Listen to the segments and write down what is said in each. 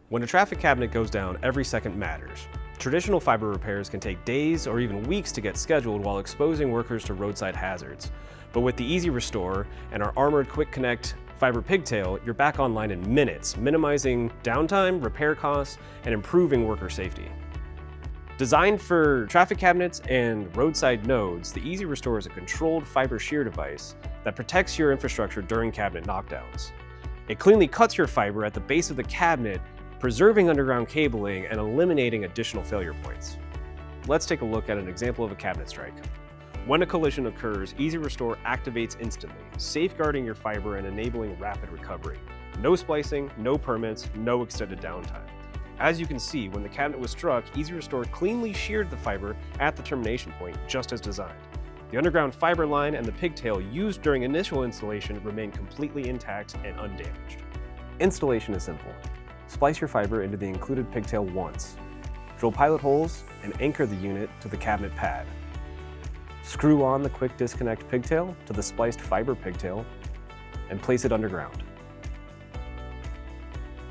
When a traffic cabinet goes down, every second matters. Traditional fiber repairs can take days or even weeks to get scheduled while exposing workers to roadside hazards. But with the EasyRestore and our armored Quick Connect fiber pigtail, you're back online in minutes, minimizing downtime, repair costs, and improving worker safety. Designed for traffic cabinets and roadside nodes, the EasyRestore is a controlled fiber shear device that protects your infrastructure during cabinet knockdowns. It cleanly cuts your fiber at the base of the cabinet, preserving underground cabling and eliminating additional failure points. Let's take a look at an example of a cabinet strike. When a collision occurs, EasyRestore activates instantly, safeguarding your fiber and enabling rapid recovery. No splicing, no permits, no extended downtime. As you can see, when the cabinet was struck, EasyRestore cleanly sheared the fiber at the termination point, just as designed. The underground fiber line and the pigtail used during initial installation remain completely intact and undamaged. Installation is simple. Splice your fiber into the included pigtail once. Drill pilot holes and anchor the unit to the cabinet pad. Screw on the quick disconnect pigtail to the spliced fiber pigtail and place it underground.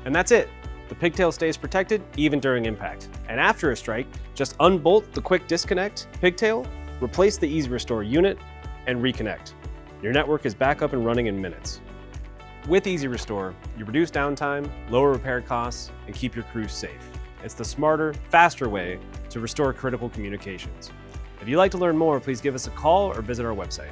And that's it. The pigtail stays protected even during impact. And after a strike, just unbolt the quick disconnect pigtail, replace the EasyRestore unit, and reconnect. Your network is back up and running in minutes. With EasyRestore, you reduce downtime, lower repair costs, and keep your crews safe. It's the smarter, faster way to restore critical communications. If you'd like to learn more, please give us a call or visit our website.